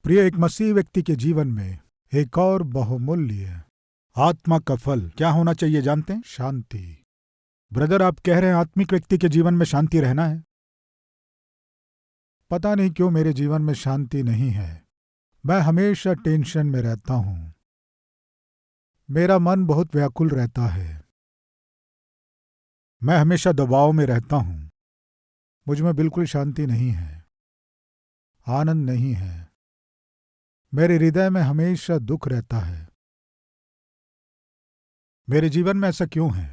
प्रिय, एक मसीह व्यक्ति के जीवन में एक और बहुमूल्य आत्मा का फल क्या होना चाहिए जानते हैं? शांति। ब्रदर, आप कह रहे हैं आत्मिक व्यक्ति के जीवन में शांति रहना है। पता नहीं क्यों मेरे जीवन में शांति नहीं है। मैं हमेशा टेंशन में रहता हूं। मेरा मन बहुत व्याकुल रहता है। मैं हमेशा दबाव में रहता हूं। मुझ में बिल्कुल शांति नहीं है, आनंद नहीं है। मेरे हृदय में हमेशा दुख रहता है। मेरे जीवन में ऐसा क्यों है?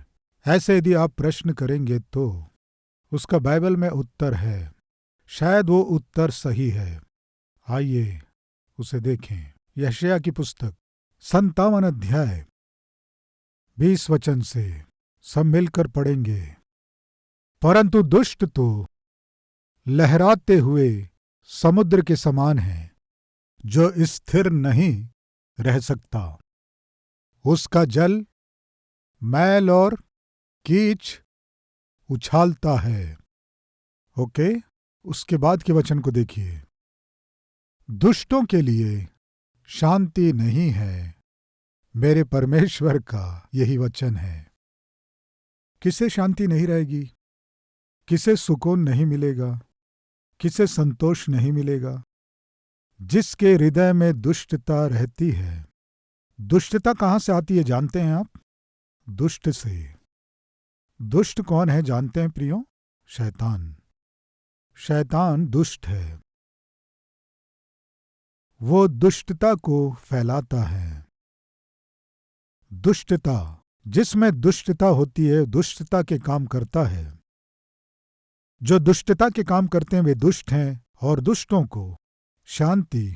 ऐसे यदि आप प्रश्न करेंगे तो उसका बाइबल में उत्तर है। शायद वो उत्तर सही है। आइए उसे देखें। यशायाह की पुस्तक 57 अध्याय 20 वचन से सब मिलकर पढ़ेंगे। परंतु दुष्ट तो लहराते हुए समुद्र के समान है, जो स्थिर नहीं रह सकता। उसका जल मैल और कीच उछालता है। ओके, उसके बाद के वचन को देखिए। दुष्टों के लिए शांति नहीं है, मेरे परमेश्वर का यही वचन है। किसे शांति नहीं रहेगी? किसे सुकून नहीं मिलेगा? किसे संतोष नहीं मिलेगा? जिसके हृदय में दुष्टता रहती है। दुष्टता कहां से आती है जानते हैं आप? दुष्ट से। दुष्ट कौन है जानते हैं प्रियो? शैतान। शैतान दुष्ट है। वो दुष्टता को फैलाता है। दुष्टता, जिसमें दुष्टता होती है, दुष्टता के काम करता है। जो दुष्टता के काम करते हैं वे दुष्ट हैं, और दुष्टों को शांति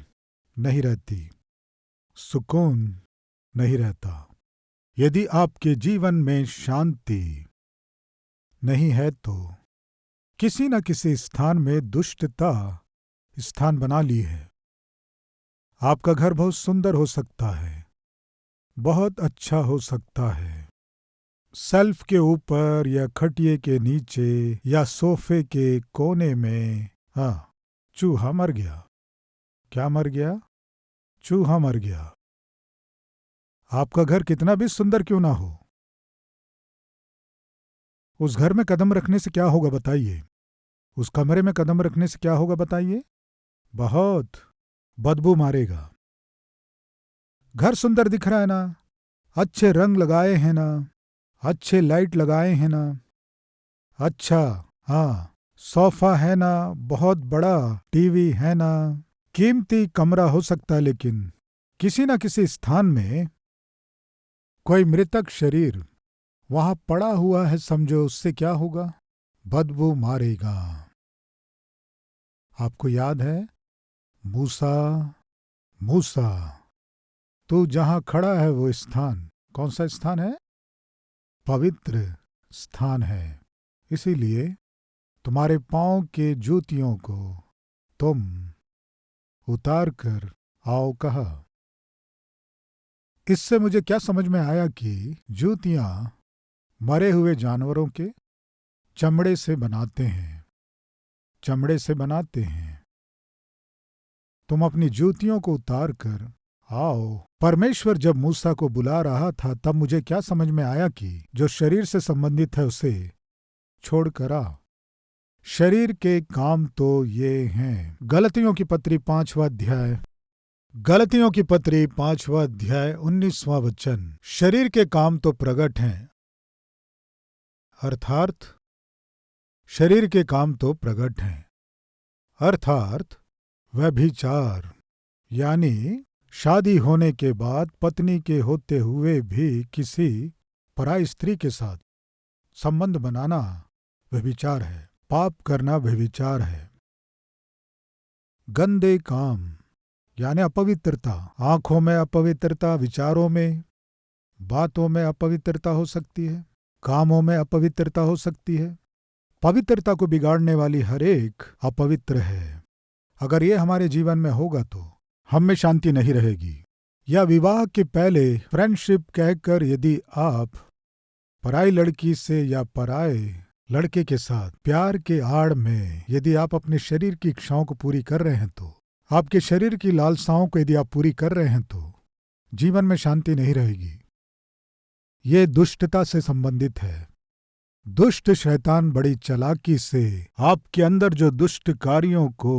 नहीं रहती, सुकून नहीं रहता। यदि आपके जीवन में शांति नहीं है तो किसी न किसी स्थान में दुष्टता स्थान बना ली है। आपका घर बहुत सुंदर हो सकता है, बहुत अच्छा हो सकता है। शेल्फ के ऊपर या खटिए के नीचे या सोफे के कोने में चूहा मर गया। क्या मर गया? चूहा मर गया। आपका घर कितना भी सुंदर क्यों ना हो, उस घर में कदम रखने से क्या होगा बताइए? उस कमरे में कदम रखने से क्या होगा बताइए? बहुत बदबू मारेगा। घर सुंदर दिख रहा है ना, अच्छे रंग लगाए हैं ना, अच्छे लाइट लगाए हैं ना, अच्छा सोफा है ना, बहुत बड़ा टीवी है ना, कीमती कमरा हो सकता है, लेकिन किसी न किसी स्थान में कोई मृतक शरीर वहां पड़ा हुआ है, समझो, उससे क्या होगा? बदबू मारेगा। आपको याद है मूसा? मूसा, तू जहां खड़ा है वो स्थान कौन सा स्थान है? पवित्र स्थान है। इसीलिए तुम्हारे पांव के जूतियों को तुम उतार कर आओ कहा। इससे मुझे क्या समझ में आया कि जूतियां मरे हुए जानवरों के चमड़े से बनाते हैं। चमड़े से बनाते हैं। तुम अपनी जूतियों को उतार कर आओ। परमेश्वर जब मूसा को बुला रहा था तब मुझे क्या समझ में आया कि जो शरीर से संबंधित है उसे छोड़कर आ। शरीर के काम तो ये हैं। गलतियों की पत्री 5वां अध्याय, गलतियों की पत्री 5वां अध्याय 19वां वचन। शरीर के काम तो प्रकट हैं, अर्थात शरीर के काम तो प्रकट हैं, अर्थात व्यभिचार, यानी शादी होने के बाद पत्नी के होते हुए भी किसी पराई स्त्री के साथ संबंध बनाना व्यभिचार है। पाप करना व्यभिचार है। गंदे काम यानी अपवित्रता, आंखों में अपवित्रता, विचारों में, बातों में अपवित्रता हो सकती है, कामों में अपवित्रता हो सकती है। पवित्रता को बिगाड़ने वाली हर एक अपवित्र है। अगर ये हमारे जीवन में होगा तो हम में शांति नहीं रहेगी। या विवाह के पहले फ्रेंडशिप कहकर यदि आप पराई लड़की से या पराए लड़के के साथ प्यार के आड़ में यदि आप अपने शरीर की इच्छाओं को पूरी कर रहे हैं तो आपके शरीर की लालसाओं को यदि आप पूरी कर रहे हैं तो जीवन में शांति नहीं रहेगी। ये दुष्टता से संबंधित है। दुष्ट शैतान बड़ी चालाकी से आपके अंदर जो दुष्ट कार्यों को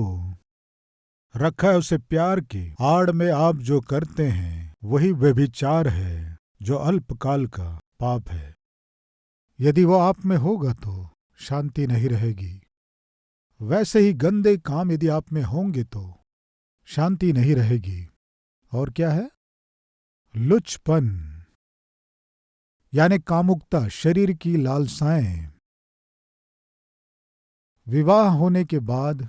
रखा है, उसे प्यार की आड़ में आप जो करते हैं वही व्यभिचार है, जो अल्पकाल का पाप है। यदि वो आप में होगा तो शांति नहीं रहेगी। वैसे ही गंदे काम यदि आप में होंगे तो शांति नहीं रहेगी। और क्या है? लुचपन यानी कामुकता, शरीर की लालसाएं। विवाह होने के बाद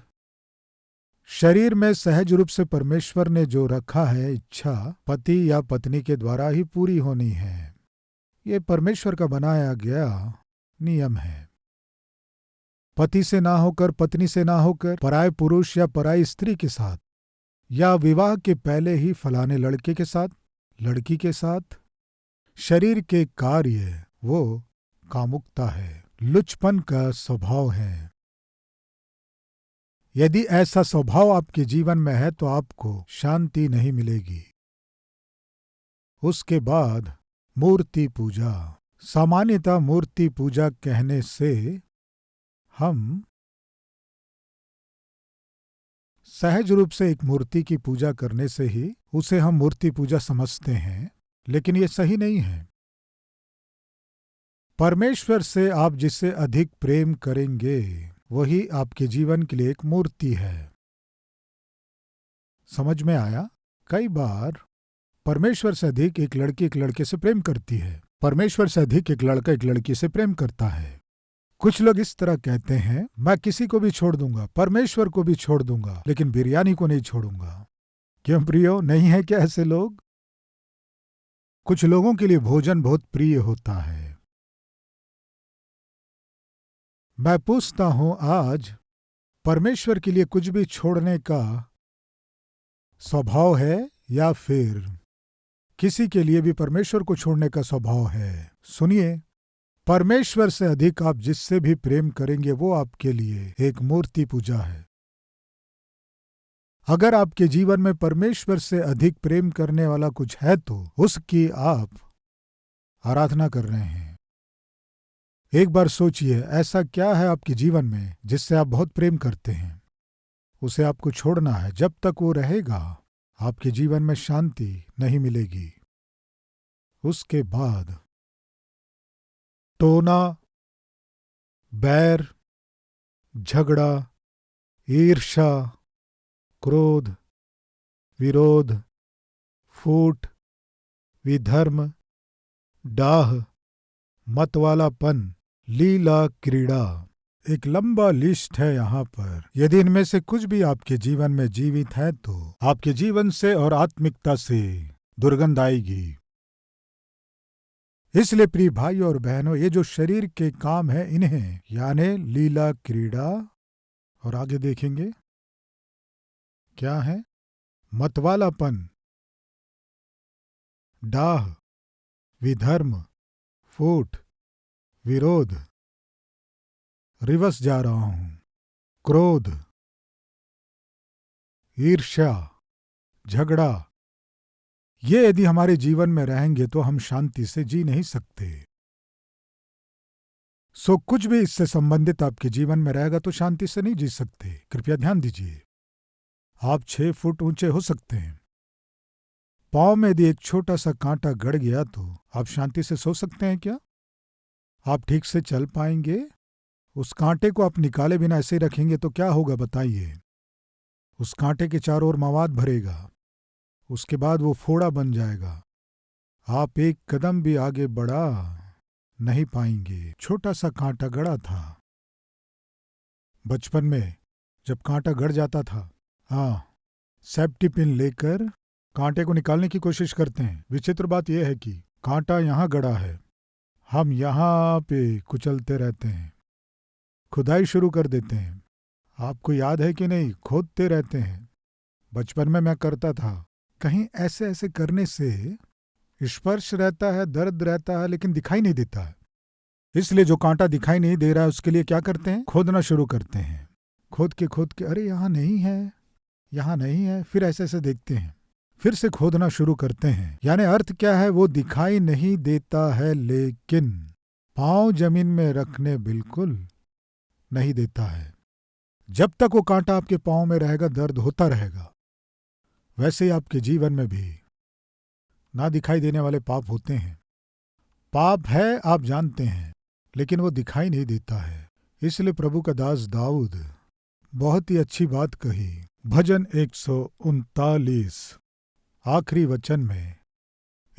शरीर में सहज रूप से परमेश्वर ने जो रखा है इच्छा पति या पत्नी के द्वारा ही पूरी होनी है। ये परमेश्वर का बनाया गया नियम है। पति से ना होकर, पत्नी से ना होकर, पराये पुरुष या पराई स्त्री के साथ, या विवाह के पहले ही फलाने लड़के के साथ, लड़की के साथ, शरीर के कार्य वो कामुकता है, लुचपन का स्वभाव है। यदि ऐसा स्वभाव आपके जीवन में है तो आपको शांति नहीं मिलेगी। उसके बाद मूर्ति पूजा। सामान्यतः मूर्ति पूजा कहने से हम सहज रूप से एक मूर्ति की पूजा करने से ही उसे हम मूर्ति पूजा समझते हैं, लेकिन ये सही नहीं है। परमेश्वर से आप जिससे अधिक प्रेम करेंगे वही आपके जीवन के लिए एक मूर्ति है। समझ में आया? कई बार परमेश्वर से अधिक एक लड़की एक लड़के से प्रेम करती है, परमेश्वर से अधिक एक लड़का एक लड़की से प्रेम करता है। कुछ लोग इस तरह कहते हैं, मैं किसी को भी छोड़ दूंगा, परमेश्वर को भी छोड़ दूंगा, लेकिन बिरयानी को नहीं छोड़ूंगा। क्यों प्रियो, नहीं है क्या ऐसे लोग? कुछ लोगों के लिए भोजन बहुत प्रिय होता है। मैं पूछता हूं, आज परमेश्वर के लिए कुछ भी छोड़ने का स्वभाव है या फिर किसी के लिए भी परमेश्वर को छोड़ने का स्वभाव है? सुनिए, परमेश्वर से अधिक आप जिससे भी प्रेम करेंगे वो आपके लिए एक मूर्ति पूजा है। अगर आपके जीवन में परमेश्वर से अधिक प्रेम करने वाला कुछ है तो उसकी आप आराधना कर रहे हैं। एक बार सोचिए, ऐसा क्या है आपके जीवन में जिससे आप बहुत प्रेम करते हैं? उसे आपको छोड़ना है। जब तक वो रहेगा आपके जीवन में शांति नहीं मिलेगी। उसके बाद टोना, बैर, झगड़ा, ईर्ष्या, क्रोध, विरोध, फूट, विधर्म, डाह, मतवालापन, लीला, क्रीड़ा, एक लंबा लिस्ट है यहाँ पर। यदि इनमें से कुछ भी आपके जीवन में जीवित है तो आपके जीवन से और आत्मिकता से दुर्गंध आएगी। इसलिए प्रिय भाई और बहनों, ये जो शरीर के काम है इन्हें यानी लीला, क्रीड़ा, और आगे देखेंगे क्या है, मतवालापन, डाह, विधर्म, फूट, विरोध, रिवर्स जा रहा हूं, क्रोध, ईर्ष्या, झगड़ा, ये यदि हमारे जीवन में रहेंगे तो हम शांति से जी नहीं सकते। सो कुछ भी इससे संबंधित आपके जीवन में रहेगा तो शांति से नहीं जी सकते। कृपया ध्यान दीजिए, आप 6 फुट ऊंचे हो सकते हैं, पांव में यदि एक छोटा सा कांटा गड़ गया तो आप शांति से सो सकते हैं क्या? आप ठीक से चल पाएंगे? उस कांटे को आप निकाले बिना ऐसे रखेंगे तो क्या होगा बताइए? उस कांटे के चारों ओर मवाद भरेगा, उसके बाद वो फोड़ा बन जाएगा। आप एक कदम भी आगे बढ़ा नहीं पाएंगे। छोटा सा कांटा गड़ा था। बचपन में जब कांटा गड़ जाता था, सेफ्टी पिन लेकर कांटे को निकालने की कोशिश करते हैं। विचित्र बात यह है कि कांटा यहां गड़ा है, हम यहां पे कुचलते रहते हैं, खुदाई शुरू कर देते हैं। आपको याद है कि नहीं, खोदते रहते हैं। बचपन में मैं करता था। कहीं ऐसे ऐसे करने से स्पर्श रहता है, दर्द रहता है, लेकिन दिखाई नहीं देता है। इसलिए जो कांटा दिखाई नहीं दे रहा है उसके लिए क्या करते हैं? खोदना शुरू करते हैं। खोद के अरे यहाँ नहीं है, यहाँ नहीं है। फिर ऐसे ऐसे देखते हैं, फिर से खोदना शुरू करते हैं। यानी अर्थ क्या है? वो दिखाई नहीं देता है, लेकिन पांव जमीन में रखने बिल्कुल नहीं देता है। जब तक वो कांटा आपके पांव में रहेगा, दर्द होता रहेगा। वैसे ही आपके जीवन में भी ना दिखाई देने वाले पाप होते हैं। पाप है, आप जानते हैं, लेकिन वो दिखाई नहीं देता है। इसलिए प्रभु का दास दाऊद बहुत ही अच्छी बात कही। भजन 139 आखिरी वचन में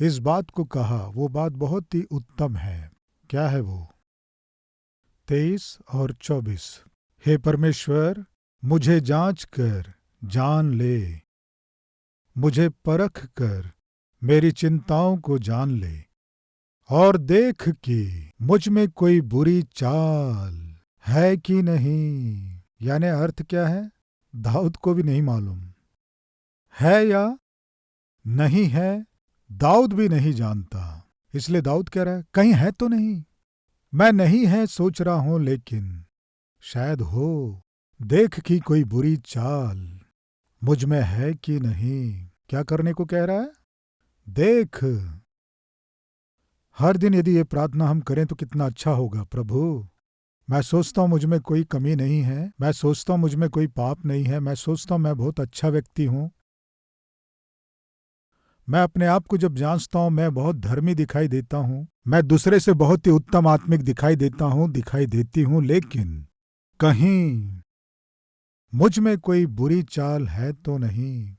इस बात को कहा। वो बात बहुत ही उत्तम है। क्या है वो? 23 और 24। हे परमेश्वर, मुझे जांच कर जान ले, मुझे परख कर मेरी चिंताओं को जान ले, और देख कि मुझ में कोई बुरी चाल है कि नहीं। यानी अर्थ क्या है? दाऊद को भी नहीं मालूम है या नहीं है, दाऊद भी नहीं जानता। इसलिए दाऊद कह रहा है, कहीं है तो नहीं? मैं नहीं है सोच रहा हूं, लेकिन शायद हो। देख कि कोई बुरी चाल मुझ में है कि नहीं। क्या करने को कह रहा है? देख। हर दिन यदि ये प्रार्थना हम करें तो कितना अच्छा होगा। प्रभु, मैं सोचता हूं मुझ में कोई कमी नहीं है, मैं सोचता हूं मुझ में कोई पाप नहीं है, मैं सोचता हूं मैं बहुत अच्छा व्यक्ति हूं। मैं अपने आप को जब जांचता हूं, मैं बहुत धर्मी दिखाई देता हूं, मैं दूसरे से बहुत ही उत्तम आत्मिक दिखाई देता हूं, दिखाई देती हूं, लेकिन कहीं मुझ में कोई बुरी चाल है तो नहीं।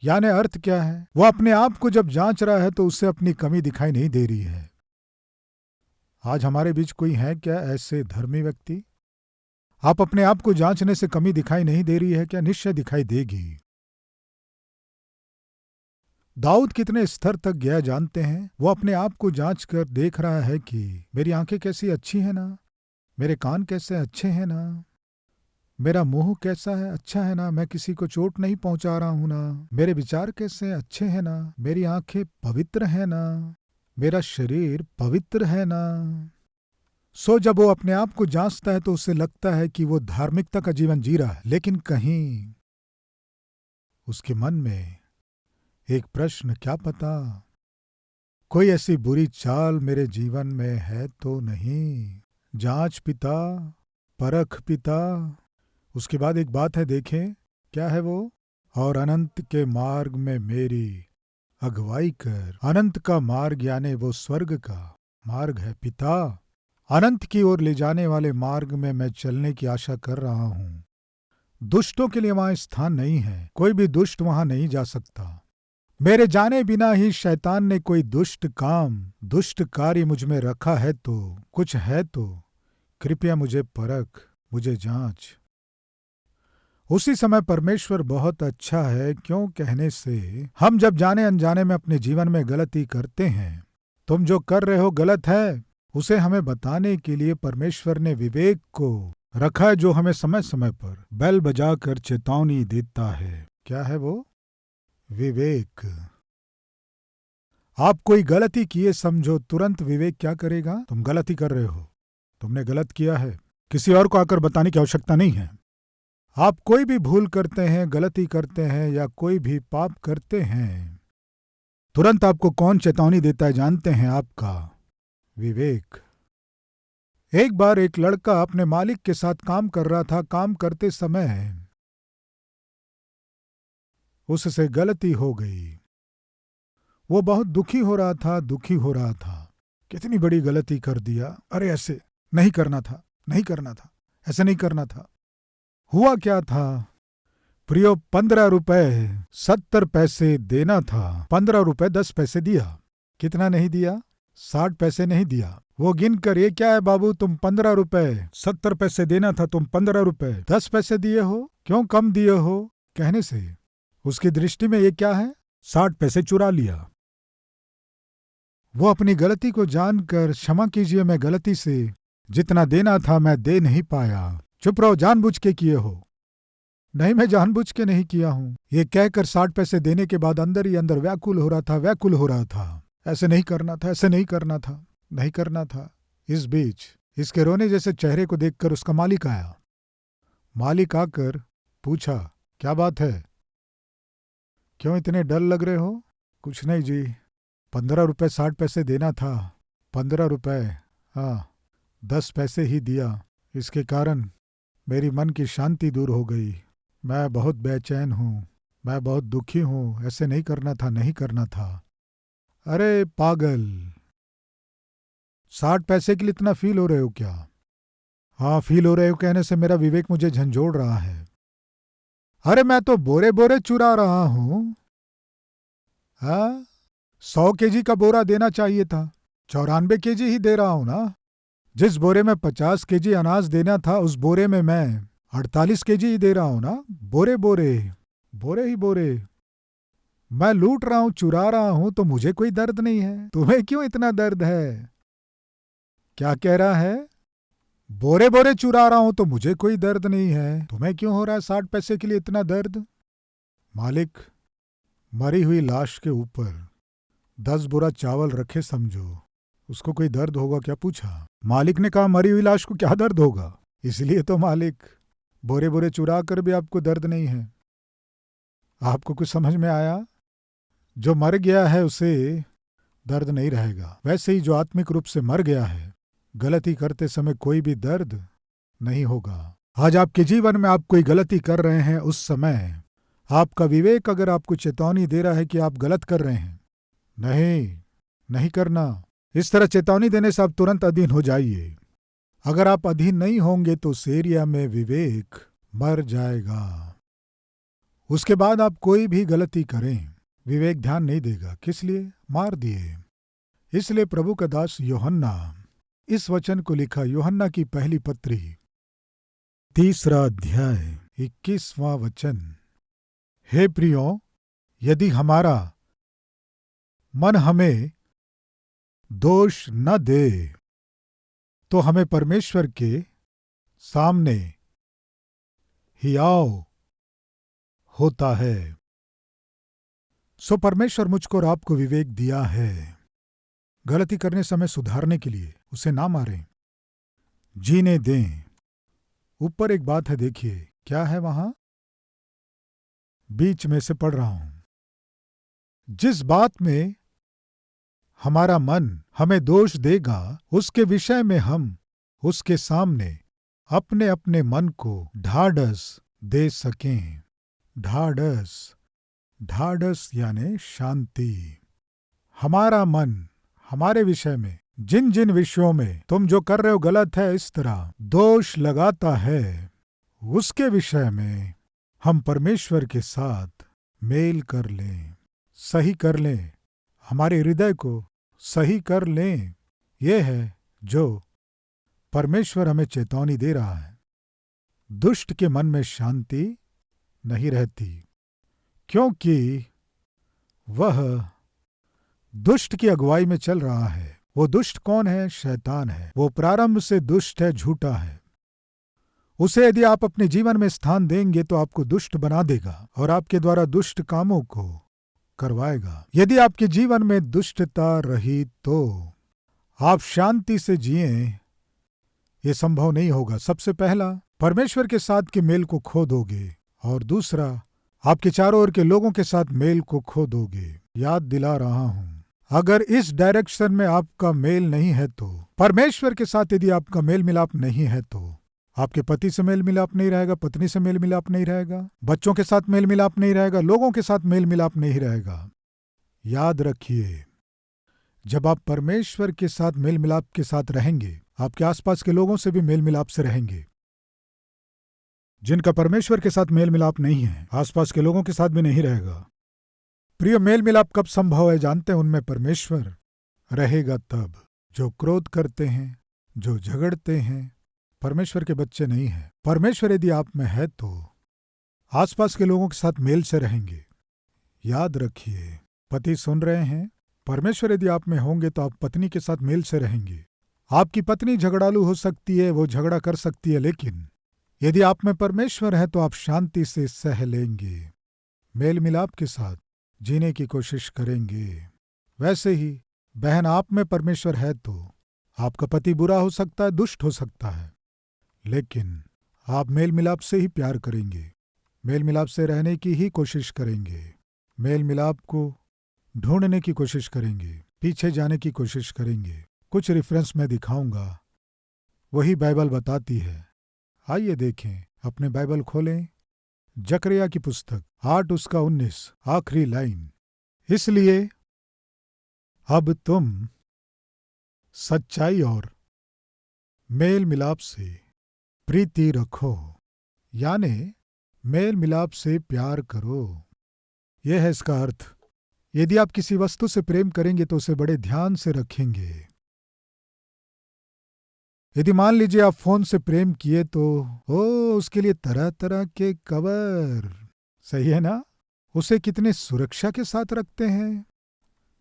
यानी अर्थ क्या है? वो अपने आप को जब जांच रहा है तो उससे अपनी कमी दिखाई नहीं दे रही है। आज हमारे बीच कोई है क्या ऐसे धर्मी व्यक्ति? आप अपने आप को जांचने से कमी दिखाई नहीं दे रही है क्या? निश्चय दिखाई देगी। दाऊद कितने स्तर तक गया जानते हैं? वो अपने आप को जांच कर देख रहा है कि मेरी आंखें कैसी अच्छी हैं ना, मेरे कान कैसे अच्छे हैं ना, मेरा मुंह कैसा है, अच्छा है ना, मैं किसी को चोट नहीं पहुंचा रहा हूं ना, मेरे विचार कैसे अच्छे हैं ना, मेरी आंखें पवित्र हैं ना, मेरा शरीर पवित्र है ना। सो जब वो अपने आप को जांचता है तो उसे लगता है कि वो धार्मिकता का जीवन जी रहा है, लेकिन कहीं उसके मन में एक प्रश्न, क्या पता कोई ऐसी बुरी चाल मेरे जीवन में है तो नहीं। जांच पिता, परख पिता। उसके बाद एक बात है, देखें क्या है वो? और अनंत के मार्ग में मेरी अगुवाई कर। अनंत का मार्ग यानी वो स्वर्ग का मार्ग है पिता। अनंत की ओर ले जाने वाले मार्ग में मैं चलने की आशा कर रहा हूं। दुष्टों के लिए वहां स्थान नहीं है, कोई भी दुष्ट वहां नहीं जा सकता। मेरे जाने बिना ही शैतान ने कोई दुष्ट काम, दुष्ट कार्य मुझ में रखा है तो, कुछ है तो कृपया मुझे परख, मुझे जांच। उसी समय परमेश्वर बहुत अच्छा है क्यों कहने से हम जब जाने अनजाने में अपने जीवन में गलती करते हैं, तुम जो कर रहे हो गलत है, उसे हमें बताने के लिए परमेश्वर ने विवेक को रखा है, जो हमें समय समय पर बेल बजाकर चेतावनी देता है। क्या है वो? विवेक। आप कोई गलती किए समझो, तुरंत विवेक क्या करेगा? तुम गलती कर रहे हो, तुमने गलत किया है, किसी और को आकर बताने की आवश्यकता नहीं है। आप कोई भी भूल करते हैं, गलती करते हैं या कोई भी पाप करते हैं, तुरंत आपको कौन चेतावनी देता है जानते हैं? आपका विवेक। एक बार एक लड़का अपने मालिक के साथ काम कर रहा था। काम करते समय उससे गलती हो गई। वो बहुत दुखी हो रहा था, दुखी हो रहा था। कितनी बड़ी गलती कर दिया, अरे ऐसे नहीं करना था, नहीं करना था, ऐसे नहीं करना था। हुआ क्या था प्रियो? 15 रुपए 70 पैसे देना था, 15 रुपए 10 पैसे दिया। कितना नहीं दिया? 60 पैसे नहीं दिया। वो गिन कर, ये क्या है बाबू, तुम 15 रुपए 70 पैसे देना था, तुम 15 रुपए 10 पैसे दिए हो, क्यों कम दिए हो? कहने से उसकी दृष्टि में ये क्या है? 60 पैसे चुरा लिया। वो अपनी गलती को जानकर, क्षमा कीजिए मैं गलती से जितना देना था मैं दे नहीं पाया। चुप रहो, जानबूझ के किए हो। नहीं, मैं जानबूझ के नहीं किया हूं। ये कहकर 60 पैसे देने के बाद अंदर ही अंदर व्याकुल हो रहा था, व्याकुल हो रहा था। ऐसे नहीं करना था, ऐसे नहीं करना था, नहीं करना था। इस बीच इसके रोने जैसे चेहरे को देखकर उसका मालिक आया। मालिक आकर पूछा, क्या बात है, क्यों इतने डल लग रहे हो? कुछ नहीं जी, 15 रुपये 60 पैसे देना था। 15 रुपये, हाँ, 10 पैसे ही दिया। इसके कारण मेरी मन की शांति दूर हो गई। मैं बहुत बेचैन हूँ, मैं बहुत दुखी हूँ। ऐसे नहीं करना था, नहीं करना था। अरे पागल, 60 पैसे के लिए इतना फील हो रहे हो क्या? हाँ, फील हो रहे हो कहने से मेरा विवेक मुझे झंझोड़ रहा है। अरे मैं तो बोरे बोरे चुरा रहा हूँ। हाँ, 100 केजी का बोरा देना चाहिए था, 94 केजी ही दे रहा हूं ना। जिस बोरे में 50 केजी अनाज देना था, उस बोरे में मैं 48 केजी ही दे रहा हूं ना। बोरे बोरे, बोरे ही बोरे। मैं लूट रहा हूं, चुरा रहा हूं, तो मुझे कोई दर्द नहीं है। तुम्हें क्यों इतना दर्द है? क्या कह रहा है? बोरे बोरे चुरा रहा हूं तो मुझे कोई दर्द नहीं है, तुम्हें क्यों हो रहा है 60 पैसे के लिए इतना दर्द? मालिक, मरी हुई लाश के ऊपर 10 बोरा चावल रखे समझो, उसको कोई दर्द होगा क्या? पूछा। मालिक ने कहा, मरी हुई लाश को क्या दर्द होगा? इसलिए तो मालिक, बोरे बोरे चुरा कर भी आपको दर्द नहीं है। आपको कुछ समझ में आया? जो मर गया है उसे दर्द नहीं रहेगा, वैसे ही जो आत्मिक रूप से मर गया है, गलती करते समय कोई भी दर्द नहीं होगा। आज आपके जीवन में आप कोई गलती कर रहे हैं, उस समय आपका विवेक अगर आपको चेतावनी दे रहा है कि आप गलत कर रहे हैं, नहीं, नहीं करना। इस तरह चेतावनी देने से आप तुरंत अधीन हो जाइए। अगर आप अधीन नहीं होंगे तो उस एरिया में विवेक मर जाएगा। उसके बाद आप कोई भी गलती करें, विवेक ध्यान नहीं देगा। किस लिए? मार दिए। इसलिए प्रभु का दास यूहन्ना इस वचन को लिखा, यूहन्ना की पहली पत्री 3 अध्याय 21वां वचन। हे प्रियो, यदि हमारा मन हमें दोष न दे तो हमें परमेश्वर के सामने हियाव होता है। सो परमेश्वर मुझको और आपको विवेक दिया है गलती करने समय सुधारने के लिए। उसे ना मारें, जीने दें। ऊपर एक बात है, देखिए क्या है वहां, बीच में से पढ़ रहा हूं। जिस बात में हमारा मन हमें दोष देगा, उसके विषय में हम उसके सामने अपने अपने मन को ढाढ़स दे सकें। ढाढ़स, ढाढ़स यानी शांति। हमारा मन हमारे विषय में, जिन जिन विषयों में तुम जो कर रहे हो गलत है, इस तरह दोष लगाता है, उसके विषय में हम परमेश्वर के साथ मेल कर लें, सही कर लें, हमारे हृदय को सही कर लें। यह है जो परमेश्वर हमें चेतावनी दे रहा है। दुष्ट के मन में शांति नहीं रहती, क्योंकि वह दुष्ट की अगुवाई में चल रहा है। वो दुष्ट कौन है? शैतान है। वो प्रारंभ से दुष्ट है, झूठा है। उसे यदि आप अपने जीवन में स्थान देंगे तो आपको दुष्ट बना देगा और आपके द्वारा दुष्ट कामों को करवाएगा। यदि आपके जीवन में दुष्टता रही तो आप शांति से जिए, ये संभव नहीं होगा। सबसे पहला, परमेश्वर के साथ के मेल को खो दोगे, और दूसरा, आपके चारों ओर के लोगों के साथ मेल को खो दोगे। याद दिला रहा हूं, अगर इस डायरेक्शन में आपका मेल नहीं है तो, परमेश्वर के साथ यदि आपका मेल मिलाप नहीं है तो, आपके पति से मेल मिलाप नहीं रहेगा, पत्नी से मेल मिलाप नहीं रहेगा, बच्चों के साथ मेल मिलाप नहीं रहेगा, लोगों के साथ मेल मिलाप नहीं रहेगा। याद रखिए, जब आप परमेश्वर के साथ मेल मिलाप के साथ रहेंगे, आपके आसपास के लोगों से भी मेल मिलाप से रहेंगे। जिनका परमेश्वर के साथ मेल मिलाप नहीं है, आसपास के लोगों के साथ भी नहीं रहेगा। प्रिय, मेल मिलाप कब संभव है जानते हैं? उनमें परमेश्वर रहेगा तब। जो क्रोध करते हैं, जो झगड़ते हैं, परमेश्वर के बच्चे नहीं हैं। परमेश्वर यदि आप में है तो आसपास के लोगों के साथ मेल से रहेंगे। याद रखिए, पति सुन रहे हैं, परमेश्वर यदि आप में होंगे तो आप पत्नी के साथ मेल से रहेंगे। आपकी पत्नी झगड़ालू हो सकती है, वो झगड़ा कर सकती है, लेकिन यदि आप में परमेश्वर है तो आप शांति से सह लेंगे, मेल मिलाप के साथ जीने की कोशिश करेंगे। वैसे ही बहन, आप में परमेश्वर है तो आपका पति बुरा हो सकता है, दुष्ट हो सकता है, लेकिन आप मेल मिलाप से ही प्यार करेंगे, मेल मिलाप से रहने की ही कोशिश करेंगे, मेल मिलाप को ढूंढने की कोशिश करेंगे, पीछे जाने की कोशिश करेंगे। कुछ रेफरेंस मैं दिखाऊंगा, वही बाइबल बताती है। आइए देखें, अपने बाइबल खोलें, जकरिया की पुस्तक 8 उसका 19, आखिरी लाइन। इसलिए अब तुम सच्चाई और मेल मिलाप से प्रीति रखो, यानी मेल मिलाप से प्यार करो। यह है इसका अर्थ। यदि आप किसी वस्तु से प्रेम करेंगे तो उसे बड़े ध्यान से रखेंगे। यदि मान लीजिए आप फोन से प्रेम किए तो उसके लिए तरह तरह के कवर, सही है ना? उसे कितने सुरक्षा के साथ रखते हैं,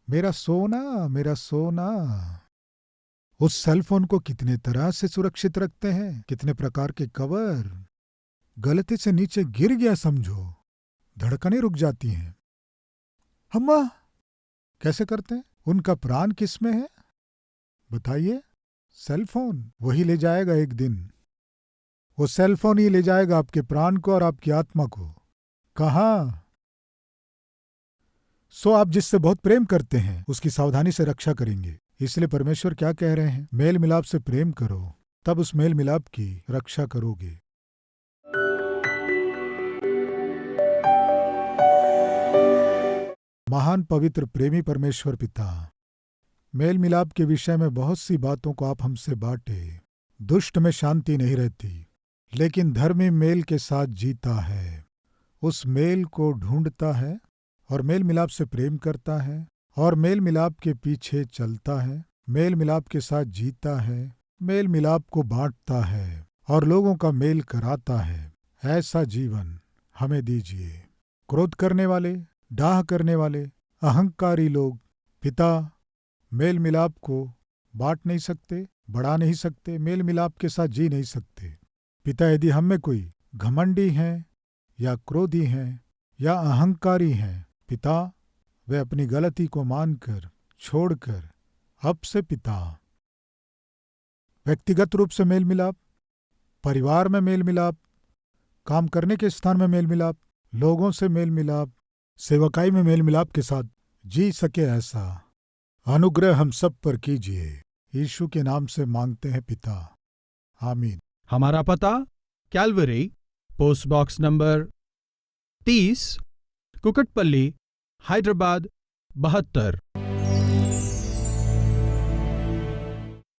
मेरा सोना मेरा सोना। उस सेल फोन को कितने तरह से सुरक्षित रखते हैं, कितने प्रकार के कवर। गलती से नीचे गिर गया समझो, धड़कनें रुक जाती हैं। अम्मा कैसे करते हैं? उनका प्राण किस में है बताइए? Cell phone. वही ले जाएगा एक दिन, वो सेल फोन ही ले जाएगा आपके प्राण को और आपकी आत्मा को। कहां? सो आप जिससे बहुत प्रेम करते हैं उसकी सावधानी से रक्षा करेंगे। इसलिए परमेश्वर क्या कह रहे हैं? मेल मिलाप से प्रेम करो, तब उस मेल मिलाप की रक्षा करोगे। महान पवित्र प्रेमी परमेश्वर पिता, मेल मिलाप के विषय में बहुत सी बातों को आप हमसे बांटे। दुष्ट में शांति नहीं रहती, लेकिन धर्मी मेल के साथ जीता है, उस मेल को ढूंढता है और मेल मिलाप से प्रेम करता है और मेल मिलाप के पीछे चलता है, मेल मिलाप के साथ जीता है, मेल मिलाप को बांटता है और लोगों का मेल कराता है। ऐसा जीवन हमें दीजिए। क्रोध करने वाले, डाह करने वाले, अहंकारी लोग पिता मेल मिलाप को बांट नहीं सकते, बढ़ा नहीं सकते, मेल मिलाप के साथ जी नहीं सकते। पिता यदि हम में कोई घमंडी हैं या क्रोधी हैं या अहंकारी हैं, पिता वे अपनी गलती को मानकर छोड़कर अब से पिता व्यक्तिगत रूप से मेल मिलाप, परिवार में मेल मिलाप, काम करने के स्थान में मेल मिलाप, लोगों से मेल मिलाप, सेवकाई में मेल मिलाप के साथ जी सके, ऐसा अनुग्रह हम सब पर कीजिए। यीशु के नाम से मांगते हैं पिता, आमीन। हमारा पता Calvary, post box number 30, Kukatpally, Hyderabad 72।